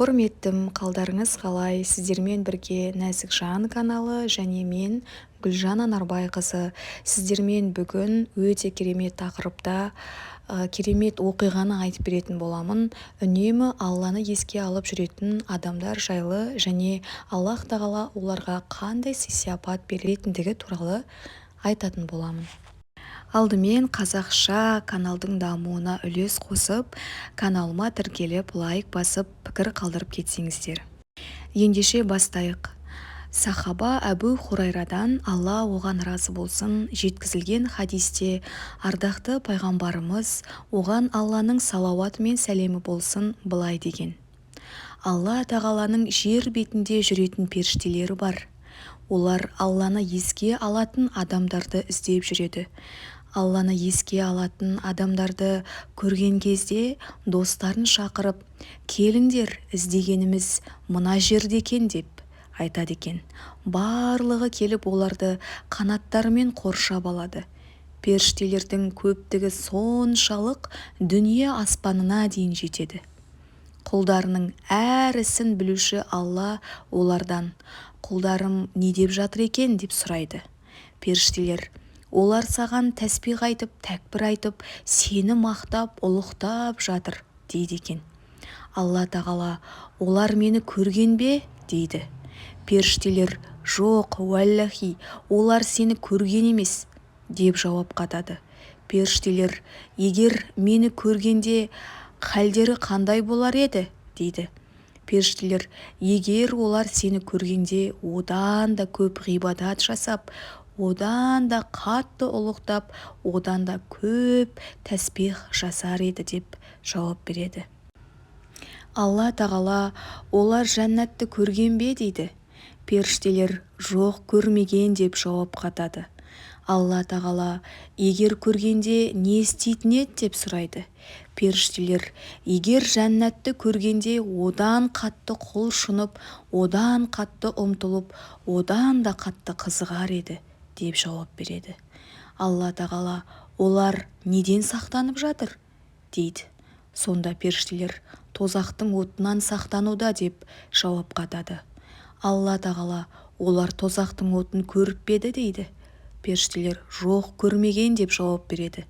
Құрметтім, қалдарыңыз қалай? Сіздермен бірге Нәзік Жан каналы және мен Гүлжан Анарбайқызы. Сіздермен бүгін өте керемет тақырыпта керемет оқиғаны айтып беретін боламын. Үнемі Алланы еске алып жүретін адамдар жайлы және Аллах тағала оларға қандай сый-сияпат беретіндігі туралы айтатын боламын. Алдымен қазақша каналдың дамуына үлес қосып, каналыма тіркеліп, лайк басып, пікір қалдырып кетсеңіздер. Ендеше бастайық. Сахаба Әбу Хурайрадан, Алла оған разы болсын, жеткізілген хадисте ардақты пайғамбарымыз, оған Алланың салауаты мен сәлемі болсын, былай деген: Алла тағаланың жер бетінде жүретін періштелері бар. Олар Алланы еске алатын адамдарды іздеп жүреді. Алланы еске алатын адамдарды көрген кезде достарын шақырып, келіңдер, іздегеніміз мына жерде екен деп айтады екен. Барлығы келіп оларды қанаттарымен қоршап алады. Періштелердің көптігі соншалық дүние аспанына дейін жетеді. Құлдарының әр ісін білуші Алла олардан: құлдарым не деп жатыр екен деп сұрайды. Періштелер: олар саған тәсбих айтып, тәкбір айтып, сені мақтап, ұлықтап жатыр дейді екен. Алла тағала: олар мені көрген бе дейді. Періштелер: жоқ, уәлләхи, олар сені көрген емес деп жауап қатады. Періштелер: егер мені көргенде халдері қандай болар еді дейді. Періштелер: егер олар сені көргенде одан да көп ғибадат жасап, одан да қатты ұлықтап, одан да көп тәсбих жасар еді деп жауап береді. Алла тағала: олар жәннатты көрген бе дейді. Періштелер: жоқ, көрмеген деп жауап қатады. Алла тағала: егер көргенде не істейтін еді деп сұрайды. Періштелер: егер жәннатты көргенде одан қатты құлшынып, одан қатты ұмтылып, одан да қатты қызығар еді деп жауап береді. Алла тағала: олар неден сақтанып жатыр дейді. Сонда періштелер: тозақтың отынан сақтануда деп жауап қатады. Алла тағала: олар тозақтың отын көріп пе еді дейді. Періштелер: жоқ, көрмеген деп жауап береді.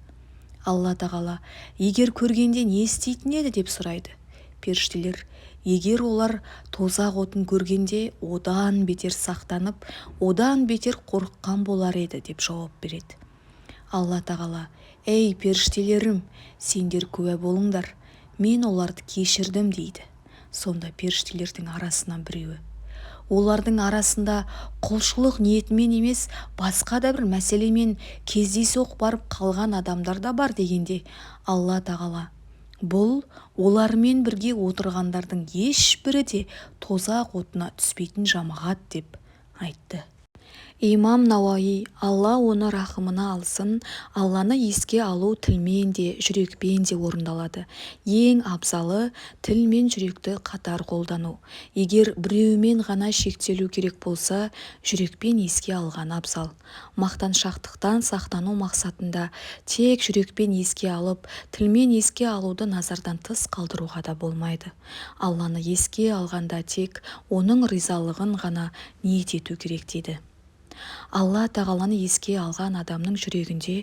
Алла тағала: егер көргенде не істейтін еді деп сұрайды. Періштелер: егер олар тозақ отын көргенде одан бетер сақтанып, одан бетер қорыққан болар еді деп жауап береді. Алла тағала: ей періштелерім, сендер куә болыңдар, мен оларды кешірдім дейді. Сонда періштелердің арасынан біреуі: олардың арасында құлшылық ниетімен емес, басқа да бір мәселемен кездейсоқ барып қалған адамдар да бар дегенде, Алла тағала: бұл олармен бірге отырғандардың ешбірі де тозақ отына түспейтін жамағат деп айтты. Имам Науаи, Алла оны рахымына алсын, Алланы еске алу тілмен де, жүрекпен де орындалады. Ең абзалы тіл мен жүректі қатар қолдану. Егер біреумен ғана шектелу керек болса, жүрекпен еске алған абзал. Мақтаншақтықтан сақтану мақсатында тек жүрекпен еске алып, тілмен еске алуды назардан тыс қалдыруға да болмайды. Алланы еске алғанда тек оның ризалығын ғана ниет ету керек дейді. Алла тағаланы еске алған адамның жүрегінде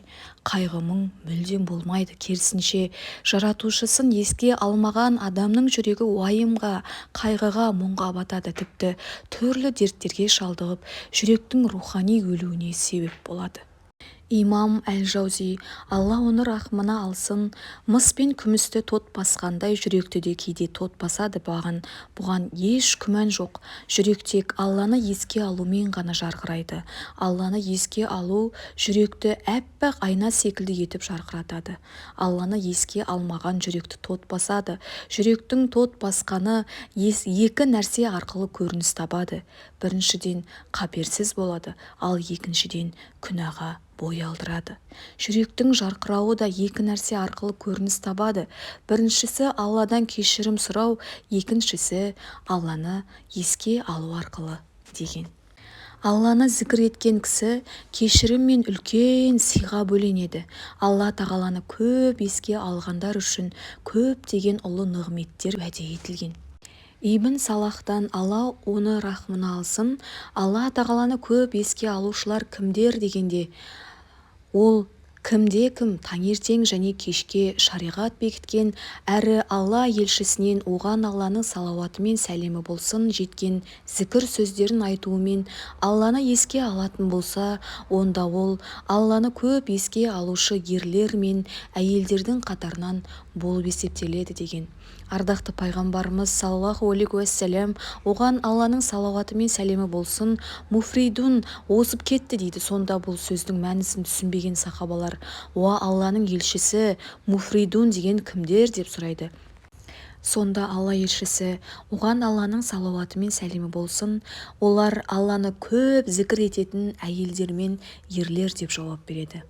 қайғы-мұң мүлдем болмайды. Керісінше, жаратушысын еске алмаған адамның жүрегі уайымға, қайғыға, мұңға батады. Тіпті түрлі дерттерге шалдығып, жүректің рухани өлуіне себеп болады. Имам Әл-Жаузи, Алла оны рахымына алсын, мыс пен күмісті тот басқандай жүректі де кейде тот басады. Бұған еш күмән жоқ. Жүрек тек Алланы еске алумен ғана жарқырайды. Алланы еске алу жүректі әппақ айна секілді етіп жарқыратады. Алланы еске алмаған жүректі тот басады. Жүректің тот басқаны екі нәрсе арқылы көрініс табады. Біріншіден қаперсіз болады, ал екіншіден күнәға бой алдырады. Жүректің жарқырауы да екі нәрсе арқылы көрініс табады. Біріншісі Алладан кешірім сұрау, екіншісі Алланы еске алу арқылы деген. Алланы зікір еткен кісі кешірім мен үлкен сыйға бөленеді. Алла тағаланы көп еске алғандар үшін көп деген ұлы нығметтер уәде етілген. Ибн Салахтан Алла оны рахмына алсын, Алла тағаланы көп еске алушылар кімдер дегенде, ол кімде-кім таңертең және кешке шариғат бекіткен әрі Алла елшісінен оған Алланың салауаты мен сәлемі болсын жеткен зікір сөздерін айтуымен Алланы еске алатын болса, онда ол Алланы көп еске алушы ерлер мен әйелдердің қатарынан болып есептеледі деген. Ардақты пайғамбарымыз саллаллаху алейхи уассалам оған Алланың салауаты мен сәлемі болсын муфридун озып кетті дейді. Сонда бұл сөздің мәнісін түсінбеген сахабалар, уа Алланың елшісі, муфридун деген кімдер деп сұрайды. Сонда Алла елшісі оған Алланың салауаты мен сәлемі болсын, олар Алланы көп зікір ететін әйелдер мен ерлер деп жауап береді.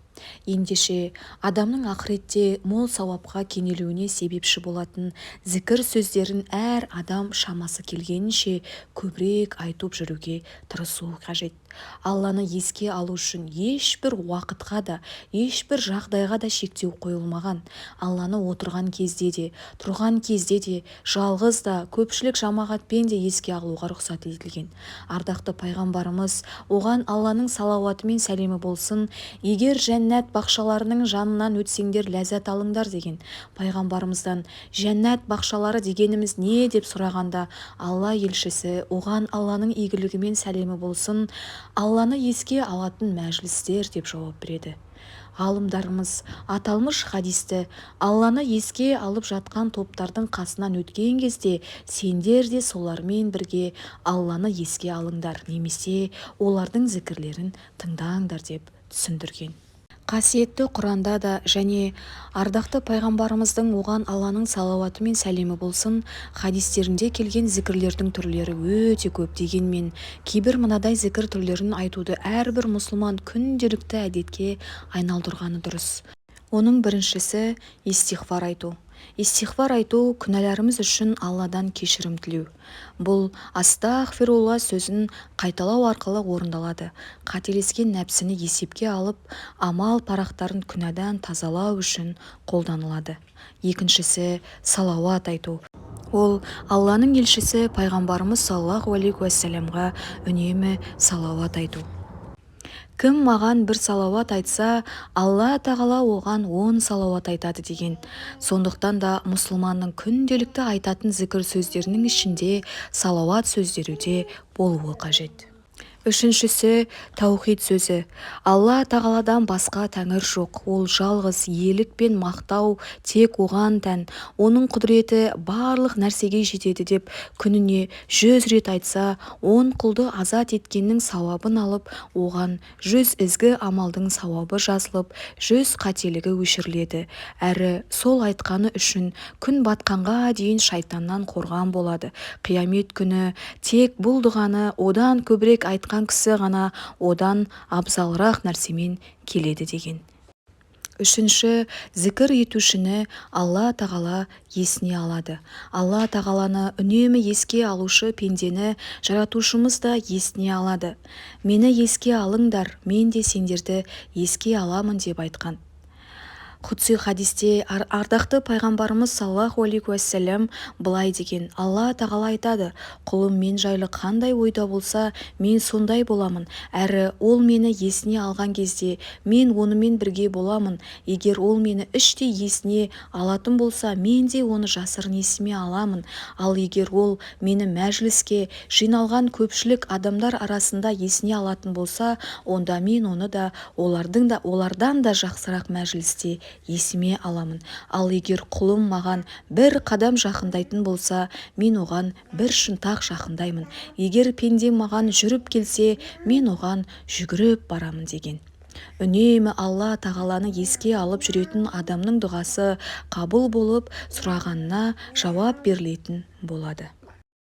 Ендеше адамның ақыретте мол сауапқа кенелуіне себепші болатын зікір сөздерін әр адам шамасы келгенінше көбірек айтып жүруге тырысу қажет. Алланы еске алу үшін ешбір уақытқа да, ешбір жағдайға да шектеу қойылмаған. Алланы отырған кезде де, тұрған кезде де, жалғыз да, көпшілік жамағатпен де еске алуға рұқсат етілген. Ардақты пайғамбарымыз оған Алланың салауаты мен сәлемі болсын, егер жәннат бақшаларының жанынан өтсеңдер ләззат алыңдар деген. Пайғамбарымыздан жәннат бақшалары дегеніміз не деп сұрағанда, Алла елшісі оған Алланың игілігі мен сәлемі болсын, Алланы еске алатын мәжілістер деп жауап береді. Ғалымдарымыз аталмыш хадисті Алланы еске алып жатқан топтардың қасынан өткен кезде сендер де солармен бірге Алланы еске алыңдар, немесе олардың зікірлерін тыңдаңдар деп түсіндірген. Қасиетті Құранда да және ардақты пайғамбарымыздың оған Алланың салауаты мен сәлемі болсын хадистерінде келген зікірлердің түрлері өте көп. Дегенмен кейбір мынадай зікір түрлерін айтуды әрбір мұсылман күнделікті әдетке айналдырғаны дұрыс. Оның біріншісі истихфар айту. Истихфар айту күнәларымыз үшін Алладан кешірім тілеу. Бұл астағфирулла сөзін қайталау арқылы орындалады. Қателескен нәпсіні есепке алып, амал парақтарын күнәдан тазалау үшін қолданылады. Екіншісі салауат айту. Ол Алланың елшісі пайғамбарымыз саллаллаху алейхи уассаламға үнемі салауат айту. Кім маған бір салауат айтса, Алла тағала оған 10 салауат айтады деген. Сондықтан да мұсылманның күнделікті айтатын зікір сөздерінің ішінде салауат сөздері де болуы қажет. Үшіншісі таухид сөзі. Алла тағаладан басқа тәңір жоқ. Ол жалғыз, иелік пен мақтау тек оған тән. Оның құдіреті барлық нәрсеге жетеді деп күніне 100 рет айтса, 10 құлды азат еткеннің сауабын алып, оған 100 ізгі амалдың сауабы жазылып, 100 қателігі өшіріледі. Әрі сол айтқаны үшін күн батқанға дейін шайтаннан қорған болады. Қиямет күні тек бұл дұғаны одан көбірек айтқан кісі ғана одан абзалырақ нәрсемен келеді деген. Үшінші, зікір етушіні Алла тағала есіне алады. Алла тағаланы үнемі еске алушы пендені жаратушымыз да есіне алады. Мені еске алыңдар, мен де сендерді еске аламын деп айтқан. Құдси хадисте ардақты пайғамбарымыз саллаллаху алейхи уассалам былай деген. Алла тағала айтады: құлым мен жайлы қандай ойда болса, мен сондай боламын. Әрі ол мені есіне алған кезде мен онымен бірге боламын. Егер ол мені іштей есіне алатын болса, мен де оны жасырын есіме аламын. Ал егер ол мені мәжіліске жиналған көпшілік адамдар арасында есіне алатын болса, онда мен оны да олардан да жақсырақ мәжілісте есіме аламын. Ал егер құлым маған бір қадам жақындайтын болса, мен оған бір шынтақ жақындаймын. Егер пендем маған жүріп келсе, мен оған жүгіріп барамын деген. Үнемі Алла тағаланы еске алып жүретін адамның дұғасы қабыл болып, сұрағанына жауап берілетін болады.